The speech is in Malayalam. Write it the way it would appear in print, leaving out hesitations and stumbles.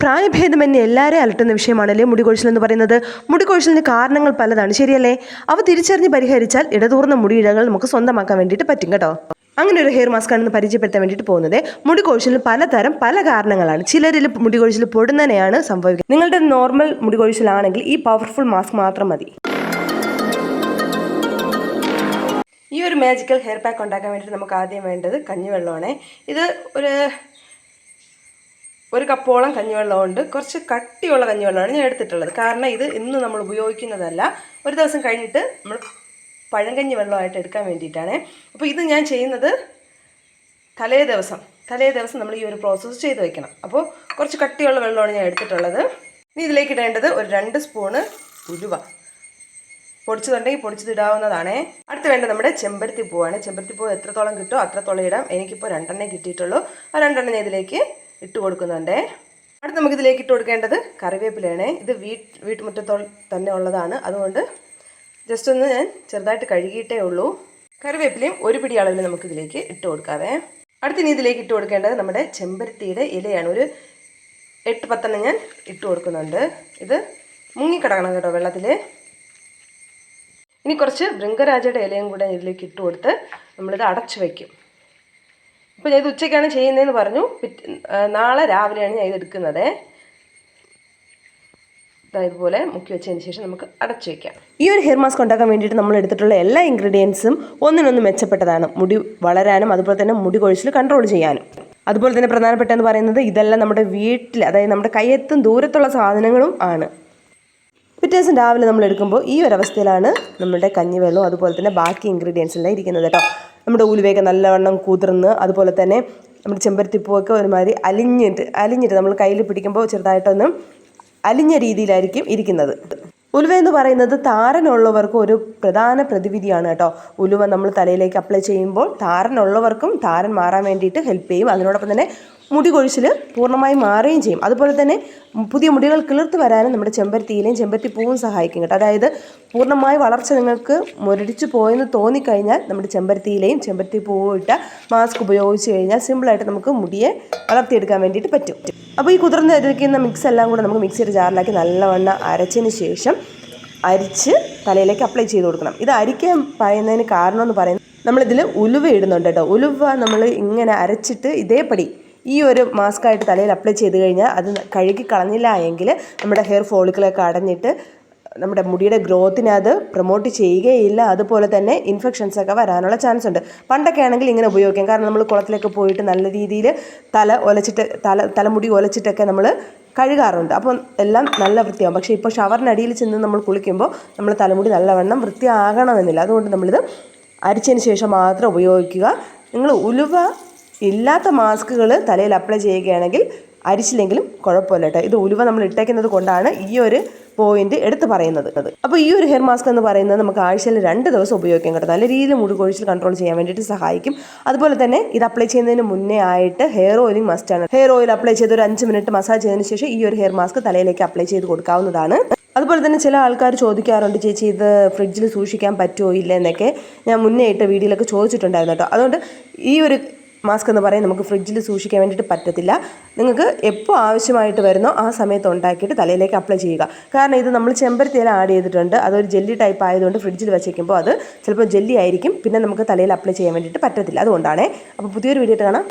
പ്രായഭേദമന്യേ എല്ലാവരെയും അലട്ടുന്ന വിഷയമാണല്ലേ മുടികൊഴിച്ചിൽ എന്ന് പറയുന്നത്. മുടികൊഴിച്ചിലിന് കാരണങ്ങൾ പലതാണ്, ശരിയല്ലേ? അവ തിരിച്ചറിഞ്ഞ് പരിഹരിച്ചാൽ ഇടതൂർന്ന മുടിയിഴകൾ നമുക്ക് സ്വന്തമാക്കാൻ വേണ്ടിയിട്ട് പറ്റും കേട്ടോ. അങ്ങനെ ഒരു ഹെയർ മാസ്ക് ആണെന്ന് പരിചയപ്പെടുത്താൻ വേണ്ടിയിട്ട് പോകുന്നത്. മുടികൊഴിച്ചിലിന് പല കാരണങ്ങളാണ്. ചിലരിൽ മുടികൊഴിച്ചിൽ പൊടുന്നതിനെയാണ് സംഭവിക്കുന്നത്. നിങ്ങളുടെ നോർമൽ മുടികൊഴിച്ചിലാണെങ്കിൽ ഈ പവർഫുൾ മാസ്ക് മാത്രം മതി. ഈ ഒരു മാജിക്കൽ ഹെയർ പാക്ക് ഉണ്ടാക്കാൻ വേണ്ടിയിട്ട് നമുക്ക് ആദ്യം വേണ്ടത് കഞ്ഞിവെള്ളമാണ്. ഇത് ഒരു കപ്പോളം കഞ്ഞിവെള്ളമുണ്ട്. കുറച്ച് കട്ടിയുള്ള കഞ്ഞിവെള്ളമാണ് ഞാൻ എടുത്തിട്ടുള്ളത്. കാരണം ഇത് ഇന്ന് നമ്മൾ ഉപയോഗിക്കുന്നതല്ല, ഒരു ദിവസം കഴിഞ്ഞിട്ട് നമ്മൾ പഴങ്കഞ്ഞി വെള്ളമായിട്ട് എടുക്കാൻ വേണ്ടിയിട്ടാണ്. അപ്പോൾ ഇത് ഞാൻ ചെയ്യുന്നത് തലേ ദിവസം നമ്മൾ ഈ ഒരു പ്രോസസ്സ് ചെയ്ത് വെക്കണം. അപ്പോൾ കുറച്ച് കട്ടിയുള്ള വെള്ളമാണ് ഞാൻ എടുത്തിട്ടുള്ളത്. ഇനി ഇതിലേക്ക് ഇടേണ്ടത് ഒരു 2 സ്പൂണ് ഉലുവ. പൊടിച്ചതുണ്ടെങ്കിൽ പൊടിച്ചതിടാവുന്നതാണേ. അടുത്ത് വേണ്ടത് നമ്മുടെ ചെമ്പരത്തി പൂവാണ്. ചെമ്പരത്തി പൂവ് എത്രത്തോളം കിട്ടുമോ അത്രത്തോളം ഇടാം. എനിക്കിപ്പോൾ 2 കിട്ടിയിട്ടുള്ളൂ. ആ 2 ഞാൻ ഇതിലേക്ക് ഇട്ട് കൊടുക്കുന്നുണ്ടേ. അടുത്ത് നമുക്കിതിലേക്ക് ഇട്ട് കൊടുക്കേണ്ടത് കറിവേപ്പിലയാണ്. ഇത് വീട്ടുമുറ്റത്തോ തന്നെ ഉള്ളതാണ്. അതുകൊണ്ട് ജസ്റ്റ് ഒന്ന് ഞാൻ ചെറുതായിട്ട് കഴുകിയിട്ടേ ഉള്ളൂ. കറിവേപ്പിലയും ഒരു പിടി അളവിൽ നമുക്കിതിലേക്ക് ഇട്ട് കൊടുക്കാവേ. അടുത്ത് ഇനി ഇതിലേക്ക് ഇട്ട് കൊടുക്കേണ്ടത് നമ്മുടെ ചെമ്പരത്തിയുടെ ഇലയാണ്. ഒരു 8-10 ഞാൻ ഇട്ട് കൊടുക്കുന്നുണ്ട്. ഇത് മുങ്ങിക്കിടക്കണം കേട്ടോ വെള്ളത്തിൽ. ഇനി കുറച്ച് ഭൃംഗരാജയുടെ ഇലയും കൂടെ ഇതിലേക്ക് ഇട്ട് കൊടുത്ത് നമ്മളിത് അടച്ചു വയ്ക്കും. ഇപ്പോൾ ഞാൻ ഇത് ഉച്ചയ്ക്കാണ് ചെയ്യുന്നതെന്ന് പറഞ്ഞു. നാളെ രാവിലെയാണ് ഞാൻ ഇത് എടുക്കുന്നത്. ഇതുപോലെ മുക്കി വെച്ചതിന് ശേഷം നമുക്ക് അടച്ചു വയ്ക്കാം. ഈ ഒരു ഹെയർ മാസ്ക് ഉണ്ടാക്കാൻ വേണ്ടിയിട്ട് നമ്മൾ എടുത്തിട്ടുള്ള എല്ലാ ഇൻഗ്രീഡിയൻസും ഒന്നിനൊന്ന് മെച്ചപ്പെട്ടതാണ്. മുടി വളരാനും അതുപോലെ തന്നെ മുടി കൊഴിച്ചിൽ കൺട്രോൾ ചെയ്യാനും. അതുപോലെ തന്നെ പ്രധാനപ്പെട്ടതെന്ന് പറയുന്നത് ഇതെല്ലാം നമ്മുടെ വീട്ടിൽ, അതായത് നമ്മുടെ കയ്യെത്തും ദൂരത്തുള്ള സാധനങ്ങളും ആണ്. പിറ്റേ ദിവസം രാവിലെ നമ്മൾ എടുക്കുമ്പോൾ ഈ ഒരു അവസ്ഥയിലാണ് നമ്മുടെ കഞ്ഞിവെള്ളവും അതുപോലെ തന്നെ ബാക്കി ഇൻഗ്രീഡിയൻസ് എല്ലാം ഇരിക്കുന്നത് കേട്ടോ. നമ്മുടെ ഉലുവയൊക്കെ നല്ലവണ്ണം കുതിർന്ന്, അതുപോലെ തന്നെ നമ്മുടെ ചെമ്പരത്തിപ്പൂവൊക്കെ ഒരുമാതിരി അലിഞ്ഞിട്ട് നമ്മൾ കയ്യിൽ പിടിക്കുമ്പോൾ ചെറുതായിട്ടൊന്ന് അലിഞ്ഞ രീതിയിലായിരിക്കും ഇരിക്കുന്നത്. ഉലുവ എന്ന് പറയുന്നത് താരനുള്ളവർക്കും ഒരു പ്രധാന പ്രതിവിധിയാണ് കേട്ടോ. ഉലുവ നമ്മൾ തലയിലേക്ക് അപ്ലൈ ചെയ്യുമ്പോൾ താരനുള്ളവർക്കും താരൻ മാറാൻ വേണ്ടിയിട്ട് ഹെൽപ്പ് ചെയ്യും. അതിനോടൊപ്പം തന്നെ മുടി കൊഴിച്ചിൽ പൂർണ്ണമായും മാറുകയും ചെയ്യും. അതുപോലെ തന്നെ പുതിയ മുടികൾ കിളിർത്ത് വരാനും നമ്മുടെ ചെമ്പരത്തിയിലയും ചെമ്പരത്തിപ്പൂവും സഹായിക്കും കേട്ടോ. അതായത് പൂർണ്ണമായ വളർച്ച നിങ്ങൾക്ക് മുരടിച്ചു പോയെന്ന് തോന്നിക്കഴിഞ്ഞാൽ നമ്മുടെ ചെമ്പരത്തിയിലയും ചെമ്പരത്തിപ്പൂവും ഇട്ട മാസ്ക് ഉപയോഗിച്ച് കഴിഞ്ഞാൽ സിമ്പിളായിട്ട് നമുക്ക് മുടിയെ വളർത്തിയെടുക്കാൻ വേണ്ടിയിട്ട് പറ്റും. അപ്പോൾ ഈ കുതിർന്നിരിക്കുന്ന മിക്സ് എല്ലാം കൂടെ നമുക്ക് മിക്സിയുടെ ജാറിലാക്കി നല്ലവണ്ണം അരച്ചതിന് ശേഷം അരിച്ച് തലയിലേക്ക് അപ്ലൈ ചെയ്ത് കൊടുക്കണം. ഇത് അരിക്കാൻ പറയുന്നതിന് കാരണം എന്ന് പറയുന്നത് നമ്മളിതിൽ ഉലുവ ഇടുന്നുണ്ട് കേട്ടോ. ഉലുവ നമ്മൾ ഇങ്ങനെ അരച്ചിട്ട് ഇതേപടി ഈ ഒരു മാസ്കായിട്ട് തലയിൽ അപ്ലൈ ചെയ്ത് കഴിഞ്ഞാൽ അത് കഴുകി കളഞ്ഞില്ല എങ്കിൽ നമ്മുടെ ഹെയർ ഫോളിക്കിളൊക്കെ അടഞ്ഞിട്ട് നമ്മുടെ മുടിയുടെ ഗ്രോത്തിനെ അത് പ്രൊമോട്ട് ചെയ്യുകയില്ല. അതുപോലെ തന്നെ ഇൻഫെക്ഷൻസൊക്കെ വരാനുള്ള ചാൻസ് ഉണ്ട്. പണ്ടൊക്കെ ആണെങ്കിൽ ഇങ്ങനെ ഉപയോഗിക്കാം. കാരണം നമ്മൾ കുളത്തിലൊക്കെ പോയിട്ട് നല്ല രീതിയിൽ തലമുടി ഒലച്ചിട്ടൊക്കെ നമ്മൾ കഴുകാറുണ്ട്. അപ്പോൾ എല്ലാം നല്ല വൃത്തിയാകും. പക്ഷേ ഇപ്പോൾ ഷവറിനടിയിൽ ചെന്ന് നമ്മൾ കുളിക്കുമ്പോൾ നമ്മൾ തലമുടി നല്ലവണ്ണം വൃത്തിയാകണമെന്നില്ല. അതുകൊണ്ട് നമ്മളിത് അരിച്ചതിന് ശേഷം മാത്രം ഉപയോഗിക്കുക. നിങ്ങൾ ഉലുവ ഇല്ലാത്ത മാസ്കുകൾ തലയിൽ അപ്ലൈ ചെയ്യുകയാണെങ്കിൽ അരിച്ചില്ലെങ്കിലും കുഴപ്പമില്ല കേട്ടോ. ഇത് ഉലുവ നമ്മൾ ഇട്ടേക്കുന്നത് കൊണ്ടാണ് ഈ ഒരു പോയിന്റ് എടുത്ത് പറയുന്നത്. അപ്പോൾ ഈ ഒരു ഹെയർ മാസ്ക് എന്ന് പറയുന്നത് നമുക്ക് ആഴ്ചയിൽ 2 ദിവസം ഉപയോഗിക്കാം കേട്ടോ. നല്ല രീതിയിൽ മുടി കൊഴിച്ചിൽ കൺട്രോൾ ചെയ്യാൻ വേണ്ടിയിട്ട് സഹായിക്കും. അതുപോലെ തന്നെ ഇത് അപ്ലൈ ചെയ്യുന്നതിന് മുന്നേ ആയിട്ട് ഹെയർ ഓയിലിംഗ് മസ്റ്റാണ്. ഹെയർ ഓയിൽ അപ്ലൈ ചെയ്ത് ഒരു 5 മിനിറ്റ് മസാജ് ചെയ്തതിന് ശേഷം ഈ ഒരു ഹെയർ മാസ്ക് തലയിലേക്ക് അപ്ലൈ ചെയ്ത് കൊടുക്കാവുന്നതാണ്. അതുപോലെ തന്നെ ചില ആൾക്കാർ ചോദിക്കാറുണ്ട്, ചേച്ചി ഇത് ഫ്രിഡ്ജിൽ സൂക്ഷിക്കാൻ പറ്റുമോ ഇല്ല എന്നൊക്കെ ഞാൻ മുന്നേ ഇട്ട വീഡിയോയിലൊക്കെ ചോദിച്ചിട്ടുണ്ടായിരുന്നു കേട്ടോ. അതുകൊണ്ട് ഈ ഒരു മാസ്ക് എന്ന് പറയുന്നത് നമുക്ക് ഫ്രിഡ്ജിൽ സൂക്ഷിക്കാൻ വേണ്ടിയിട്ട് പറ്റത്തില്ല. നിങ്ങൾക്ക് എപ്പോൾ ആവശ്യമായിട്ട് വരുന്നോ ആ സമയത്ത് ഉണ്ടാക്കിയിട്ട് തലയിലേക്ക് അപ്ലൈ ചെയ്യുക. കാരണം ഇത് നമ്മൾ ചെമ്പരത്തിയില ആഡ് ചെയ്തിട്ടുണ്ട്. അതൊരു ജെല്ലി ടൈപ്പ് ആയതുകൊണ്ട് ഫ്രിഡ്ജിൽ വെച്ചേക്കുമ്പോൾ അത് ചിലപ്പോൾ ജെല്ലി ആയിരിക്കും. പിന്നെ നമുക്ക് തലയിൽ അപ്ലൈ ചെയ്യാൻ വേണ്ടിയിട്ട് പറ്റത്തില്ല. അതുകൊണ്ടാണ്. അപ്പോൾ പുതിയൊരു വീഡിയോ കാണാം.